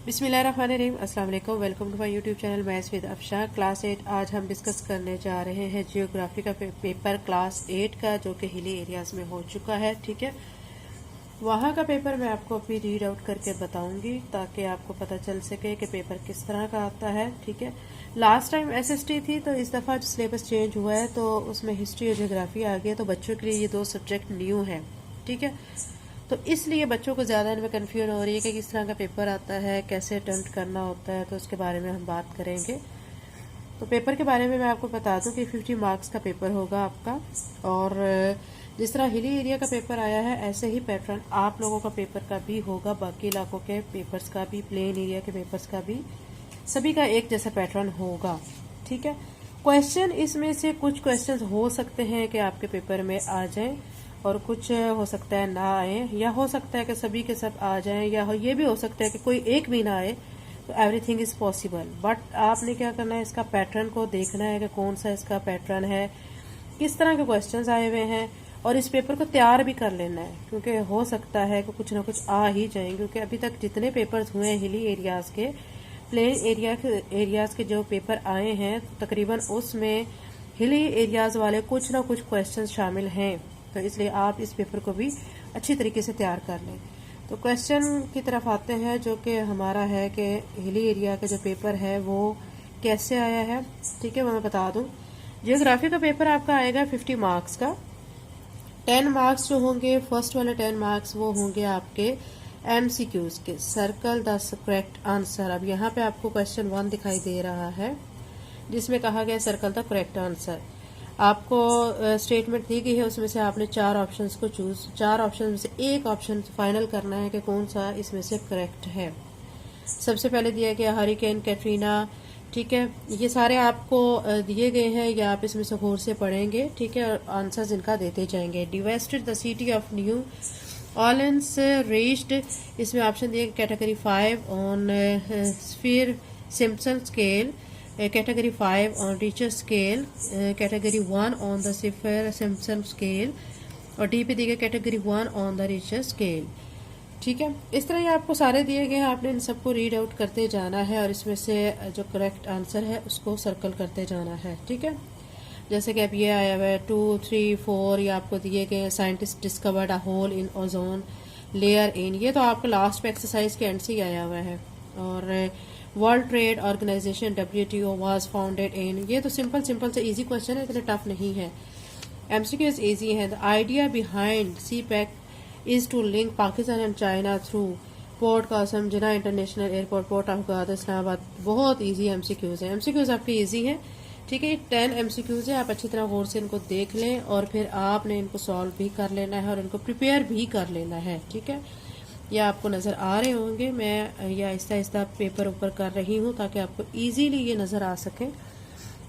बिस्मिल्लाहिर्रहमानिर्रहीम। अस्सलाम वालेकुम। Welcome to my YouTube channel maths with Afsha class 8। आज हम डिस्कस करने जा रहे हैं जियोग्राफी का पेपर क्लास 8 का, जो कि हिली एरियाज में हो चुका है। ठीक है, वहाँ का पेपर मैं आपको अभी रीड आउट करके बताऊंगी ताकि आपको पता चल सके कि पेपर किस तरह का आता है। ठीक है, लास्ट टाइम एसएसटी थी तो इस दफ़ा जो सिलेबस चेंज हुआ है तो उसमें हिस्ट्री और जियोग्राफी आ गया, तो बच्चों के लिए ये दो सब्जेक्ट न्यू है। ठीक है, तो इसलिए बच्चों को ज़्यादा इनमें कन्फ्यूजन हो रही है कि किस तरह का पेपर आता है, कैसे अटेम्प्ट करना होता है, तो उसके बारे में हम बात करेंगे। तो पेपर के बारे में मैं आपको बता दूं कि 50 मार्क्स का पेपर होगा आपका, और जिस तरह हिली एरिया का पेपर आया है ऐसे ही पैटर्न आप लोगों का पेपर का भी होगा, बाकी इलाकों के पेपर्स का भी, प्लेन एरिया के पेपर्स का भी, सभी का एक जैसा पैटर्न होगा। ठीक है, क्वेश्चन इसमें से कुछ क्वेश्चंस हो सकते हैं कि आपके पेपर में आ जाएं और कुछ हो सकता है ना आए, या हो सकता है कि सभी के सब आ जाएं, या ये भी हो सकता है कि कोई एक भी ना आए। तो एवरीथिंग इज पॉसिबल, बट आपने क्या करना है, इसका पैटर्न को देखना है कि कौन सा इसका पैटर्न है, किस तरह के क्वेश्चंस आए हुए हैं, और इस पेपर को तैयार भी कर लेना है, क्योंकि हो सकता है कि कुछ ना कुछ आ ही जाए। क्योंकि अभी तक जितने पेपर्स हुए हैं हिली एरियाज के, प्लेन एरियाज के जो पेपर आए हैं, तो तकरीबन उसमें हिली एरियाज वाले कुछ ना कुछ क्वेश्चन शामिल हैं। तो इसलिए आप इस पेपर को भी अच्छी तरीके से तैयार कर लें। तो क्वेश्चन की तरफ आते हैं, जो कि हमारा है कि हिली एरिया का जो पेपर है वो कैसे आया है। ठीक है, वो मैं बता दूं। जियोग्राफी का पेपर आपका आएगा 50 मार्क्स का। 10 मार्क्स जो होंगे, फर्स्ट वाले 10 मार्क्स वो होंगे आपके एमसीक्यूज के, सर्कल द करेक्ट आंसर। अब यहाँ पे आपको क्वेश्चन 1 दिखाई दे रहा है, जिसमें कहा गया सर्कल द करेक्ट आंसर। आपको स्टेटमेंट दी गई है, उसमें से आपने 4 ऑप्शंस को चूज, 4 ऑप्शन में से एक ऑप्शन फाइनल करना है कि कौन सा इसमें से करेक्ट है। सबसे पहले दिया गया हरिकेन कैटरीना। ठीक है, ये सारे आपको दिए गए हैं, या आप इसमें से गौर से पढ़ेंगे। ठीक है, और आंसर्स इनका देते जाएंगे। Devastated the city of New Orleans reached, इसमें ऑप्शन दिए category 5 on Saffir Simpson scale, category 5 on Richter scale, category 1 on the Saffir-Simpson scale, और डी पे दिए category 1 on the Richter scale. ठीक है, इस तरह ये आपको सारे दिए गए हैं, आपने इन सबको रीड आउट करते जाना है और इसमें से जो करेक्ट आंसर है उसको सर्कल करते जाना है। ठीक है, जैसे कि अब ये आया हुआ है 2, 3, 4, ये आपको दिए गए। Scientist discovered a hole in ozone layer in, ये तो आपको लास्ट पे एक्सरसाइज के एंड से ही आया हुआ है। और world trade organization WTO was founded in, ये तो सिंपल से इजी क्वेश्चन है, इतने टफ नहीं है। एमसीक्यूज इजी है। The idea behind CPEC is to link Pakistan and China through port Qasim Jinnah international airport, port of Gwadar Islamabad. बहुत इजी एमसीक्यूज है, एमसीक्यूज आपके इजी है। ठीक है, 10 एमसीक्यूज है, आप अच्छी तरह गौर से इनको देख लें और फिर आपने इनको सॉल्व भी कर लेना है और इनको प्रिपेयर भी कर लेना है। ठीक है, ये आपको नज़र आ रहे होंगे, मैं ये आहिस्ता आहिस्ता पेपर ऊपर कर रही हूँ ताकि आपको इजीली ये नज़र आ सके।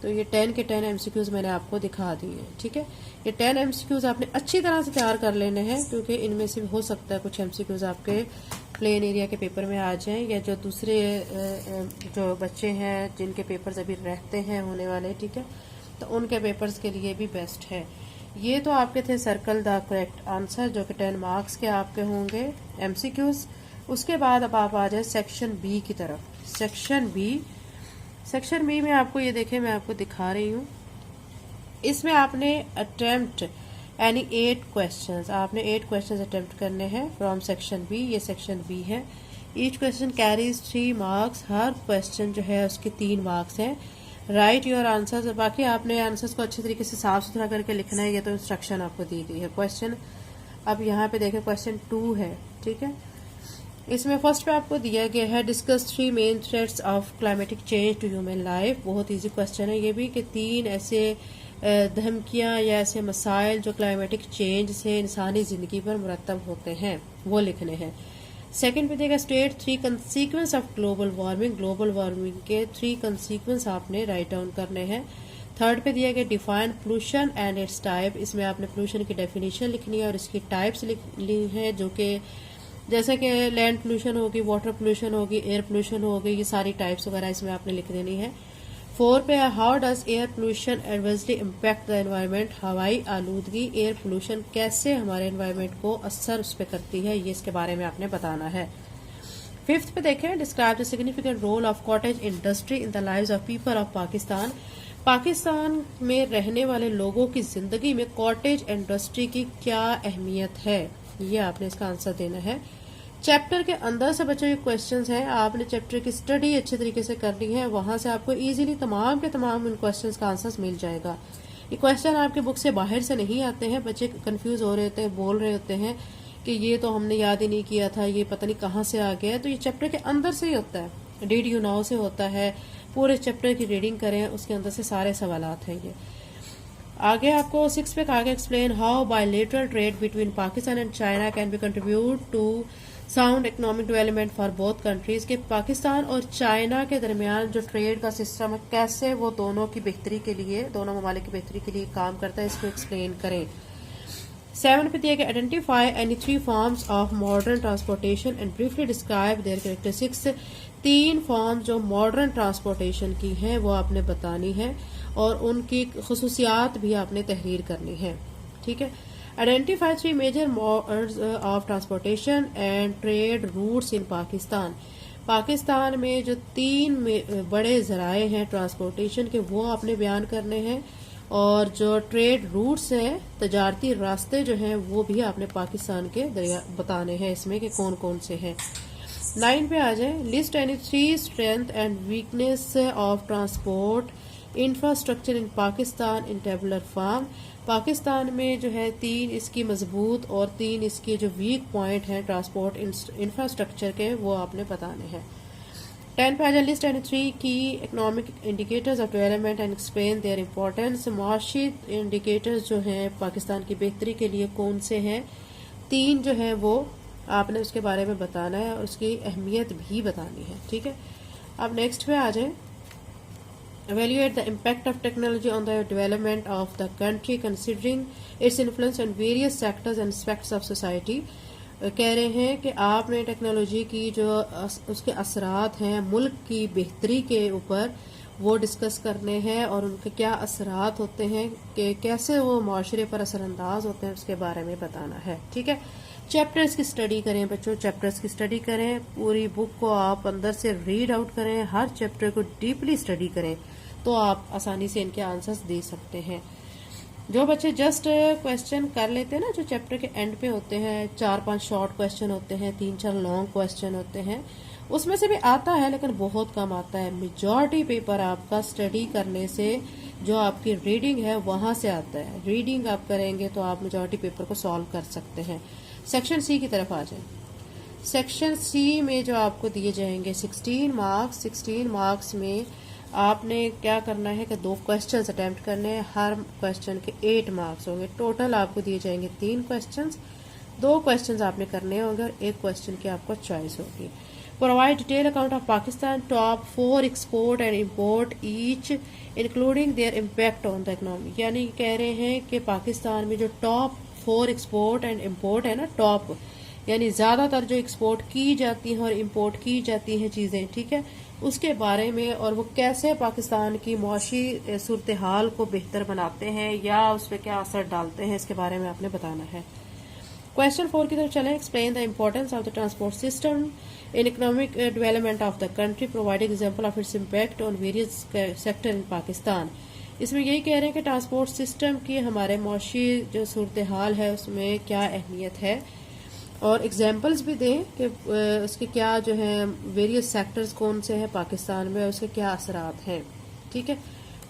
तो ये 10 के 10 एमसीक्यूज मैंने आपको दिखा दिए। ठीक है, ये 10 एमसीक्यूज आपने अच्छी तरह से तैयार कर लेने हैं, क्योंकि इनमें से हो सकता है कुछ एमसीक्यूज आपके प्लेन एरिया के पेपर में आ जाएं, या जो दूसरे जो बच्चे हैं जिनके पेपर्स अभी रहते हैं होने वाले, ठीक है, तो उनके पेपर्स के लिए भी बेस्ट है। ये तो आपके थे सर्कल द करेक्ट आंसर, जो कि 10 मार्क्स के आपके होंगे एमसीक्यूज। उसके बाद अब आप आ जाए सेक्शन बी की तरफ। सेक्शन बी में आपको ये देखें, मैं आपको दिखा रही हूँ। इसमें आपने अटेम्प्ट यानी 8 क्वेश्चंस, आपने 8 क्वेश्चंस अटेम्प्ट करने हैं फ्रॉम सेक्शन बी। ये सेक्शन बी है। ईच क्वेश्चन कैरीज 3 मार्क्स, हर क्वेश्चन जो है उसके 3 मार्क्स हैं। राइट योर आंसर्स, बाकी आपने आंसर्स को अच्छी तरीके से साफ सुथरा करके लिखना है, ये तो इंस्ट्रक्शन आपको दी गई है। क्वेश्चन अब यहाँ पे देखें, क्वेश्चन 2 है। ठीक है, इसमें फर्स्ट पे आपको दिया गया है discuss 3 main threats of climatic change to human life. बहुत इजी क्वेश्चन है ये भी, कि 3 ऐसे धमकियां या ऐसे मसाइल जो क्लाइमेटिक चेंज से इंसानी जिंदगी पर मुरतब होते हैं वो लिखने हैं। सेकंड पे देगा state 3 consequence of global warming, global warming के 3 कंसीक्वेंस आपने राइट डाउन करने हैं। थर्ड पे दिया गया define pollution and it's type, इसमें आपने पोल्यूशन की डेफिनेशन लिखनी है और इसकी टाइप्स लिखनी है, जो कि जैसे कि लैंड पोल्यूशन होगी, वाटर पोल्यूशन होगी, एयर पोल्यूशन होगी, ये सारी टाइप्स वगैरह इसमें आपने लिख देनी है। 4 पे how does air pollution adversely impact the environment, हवाई आलूदगी, एयर पोल्यूशन कैसे हमारे एनवायरनमेंट को असर उस पर करती है, ये इसके बारे में आपने बताना है। 5th पे देखें, describe the significant role of cottage industry in the lives of people of Pakistan. Pakistan में रहने वाले लोगों की जिंदगी में कॉटेज इंडस्ट्री की क्या अहमियत है, ये आपने इसका आंसर देना है। चैप्टर के अंदर से बच्चों ये क्वेश्चंस हैं, आपने चैप्टर की स्टडी अच्छे तरीके से करनी है, वहां से आपको इजीली तमाम के तमाम इन क्वेश्चंस का आंसर मिल जाएगा। ये क्वेश्चन आपके बुक से बाहर से नहीं आते हैं, बच्चे कंफ्यूज हो रहे होते हैं, बोल रहे होते हैं कि ये तो हमने याद ही नहीं किया था, ये पता नहीं कहाँ से आ गया। तो ये चैप्टर के अंदर से ही होता है, डीड यू नाउ से होता है। पूरे चैप्टर की रीडिंग करें, उसके अंदर से सारे सवालात हैं। ये आगे आपको 6 पे कहा गया, explain how bilateral trade between Pakistan and China can be contribute to sound economic development for both countries. के पाकिस्तान और चाइना के दरमियान जो ट्रेड का सिस्टम है, कैसे वो दोनों की बेहतरी के लिए, दोनों ममालिक की बेहतरी के लिए काम करता है, इसको एक्सप्लेन करें। 7 पे दिया गया, identify any 3 forms of modern transportation and briefly describe their characteristics. 3 form जो मॉडर्न ट्रांसपोर्टेशन की हैं वो आपने बतानी है और उनकी खसूसियात भी आपने तहरीर करनी है। ठीक है। Identify 3 major modes of transportation and trade routes in Pakistan. Pakistan में जो 3 बड़े जराए हैं ट्रांसपोर्टेशन के, वो आपने बयान करने हैं, और जो ट्रेड रूट्स हैं, तजारती रास्ते जो हैं, वो भी आपने पाकिस्तान के बताने हैं इसमें कि कौन कौन से हैं। 9 पे आ जाए, list any 3 strength and weakness of transport infrastructure in Pakistan in tabular form. Pakistan में जो है 3 इसकी मजबूत और 3 इसके जो वीक पॉइंट हैं ट्रांसपोर्ट इंफ्रास्ट्रक्चर के, वो आपने बताने हैं। 10 पे आ जाए, list and 3 key economic indicators of development and explain their importance. मुआशी इंडिकेटर्स जो हैं पाकिस्तान की बेहतरी के लिए कौन से हैं, 3 जो है वो आपने उसके बारे में बताना है और उसकी अहमियत भी बतानी है। ठीक है। अब नेक्स्ट पे आ जाए, evaluate the impact of technology on the development of the country considering its influence on various sectors and aspects of society। कह रहे हैं कि आपने टेक्नोलॉजी की जो उसके असरात हैं मुल्क की बेहतरी के ऊपर, वो डिस्कस करने हैं और उनके क्या असरात होते हैं, कि कैसे वो माशरे पर असरअंदाज होते हैं, उसके बारे में बताना है। ठीक है। चैप्टर्स की स्टडी करें बच्चों, चैप्टर्स की स्टडी करें, पूरी बुक को आप अंदर से रीड आउट करें, हर चैप्टर को डीपली स्टडी करें, तो आप आसानी से इनके आंसर्स दे सकते हैं। जो बच्चे जस्ट क्वेश्चन कर लेते हैं ना, जो चैप्टर के एंड पे होते हैं, 4-5 शॉर्ट क्वेश्चन होते हैं, 3-4 लॉन्ग क्वेश्चन होते हैं, उसमें से भी आता है लेकिन बहुत कम आता है। मेजॉरिटी पेपर आपका स्टडी करने से, जो आपकी रीडिंग है वहां से आता है। रीडिंग आप करेंगे तो आप मेजॉरिटी पेपर को सॉल्व कर सकते हैं। सेक्शन सी की तरफ आ जाए। सेक्शन सी में जो आपको दिए जाएंगे 16 मार्क्स, 16 मार्क्स में आपने क्या करना है कि 2 क्वेश्चंस अटेम्प्ट करने हैं, हर क्वेश्चन के 8 मार्क्स होंगे। टोटल आपको दिए जाएंगे 3 क्वेश्चंस, 2 क्वेश्चंस आपने करने होंगे और 1 क्वेश्चन की आपको चॉइस होगी। Provide detail account of Pakistan top 4 export and import each including there impact on the economy. यानी कह रहे हैं कि पाकिस्तान में जो टॉप 4 एक्सपोर्ट एंड इम्पोर्ट है ना, टॉप यानी ज्यादातर जो एक्सपोर्ट की जाती हैं और इम्पोर्ट की जाती हैं चीजें, ठीक है, उसके बारे में, और वो कैसे पाकिस्तान की मुआशी सूरत हाल को बेहतर बनाते हैं या उस पर क्या असर डालते हैं, इसके बारे में आपने बताना है। क्वेश्चन 4 की तरफ चलें। Explain the importance of the transport system in economic development of the country, providing example of its impact on various sector in Pakistan. इसमें यही कह रहे हैं कि ट्रांसपोर्ट सिस्टम की हमारे मुआशी जो सूरत हाल है उसमें क्या अहमियत है, और एग्जाम्पल्स भी दें कि उसके क्या जो है वेरियस सेक्टर्स कौन से हैं पाकिस्तान में, उसके क्या असरात हैं। ठीक है।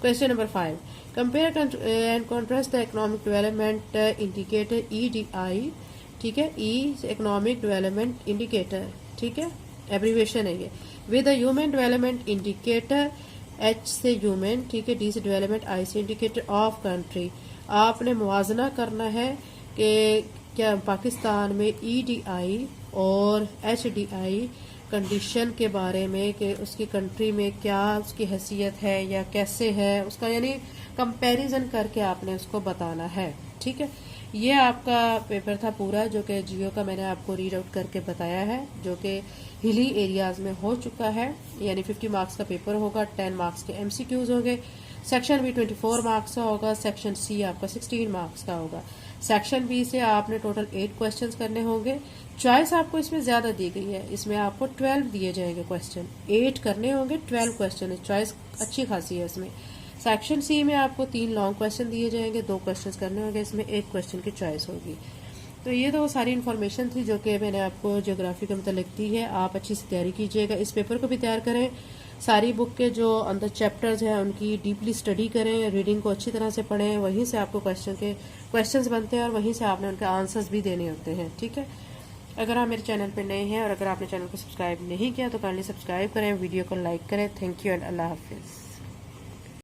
Question number 5, compare and contrast the economic development indicator EDI। ठीक है, ई इकोनॉमिक डेवलपमेंट इंडिकेटर, ठीक है, एब्रीवेशन है ये, with the human development indicator, H से ह्यूमन, ठीक है, D से डेवलपमेंट, I से इंडिकेटर ऑफ कंट्री। आपने मुवाजना करना है कि क्या पाकिस्तान में EDI और HDI कंडीशन के बारे में, कि उसकी कंट्री में क्या उसकी हैसियत है या कैसे है उसका, यानी कंपैरिजन करके आपने उसको बताना है। ठीक है। ये आपका पेपर था पूरा, जो कि जियो का मैंने आपको रीड आउट करके बताया है, जो कि हिली एरियाज में हो चुका है। यानी 50 मार्क्स का पेपर होगा, 10 मार्क्स के MCQs होंगे। सेक्शन बी 24 मार्क्स का होगा, सेक्शन सी आपका 16 मार्क्स का होगा। सेक्शन बी से आपने टोटल 8 क्वेश्चंस करने होंगे, चॉइस आपको इसमें ज्यादा दी गई है, इसमें आपको 12 दिए जाएंगे क्वेश्चन, 8 करने होंगे, 12 क्वेश्चन है, चॉइस अच्छी खासी है इसमें। सेक्शन सी में आपको 3 लॉन्ग क्वेश्चन दिए जाएंगे, 2 क्वेश्चन करने होंगे, इसमें 1 क्वेश्चन की चॉइस होगी। तो ये तो सारी इन्फॉर्मेशन थी जो कि मैंने आपको ज्योग्राफी के मतलब दी है। आप अच्छी से तैयारी कीजिएगा, इस पेपर को भी तैयार करें, सारी बुक के जो अंदर चैप्टर्स हैं उनकी डीपली स्टडी करें, रीडिंग को अच्छी तरह से पढ़ें, वहीं से आपको क्वेश्चंस बनते हैं और वहीं से आपने उनके आंसर्स भी देने होते हैं, ठीक है। अगर आप मेरे चैनल पर नए हैं और अगर आपने चैनल को सब्सक्राइब नहीं किया तो काइंडली सब्सक्राइब करें, वीडियो को लाइक करें। थैंक यू एंड अल्लाह हाफिज़।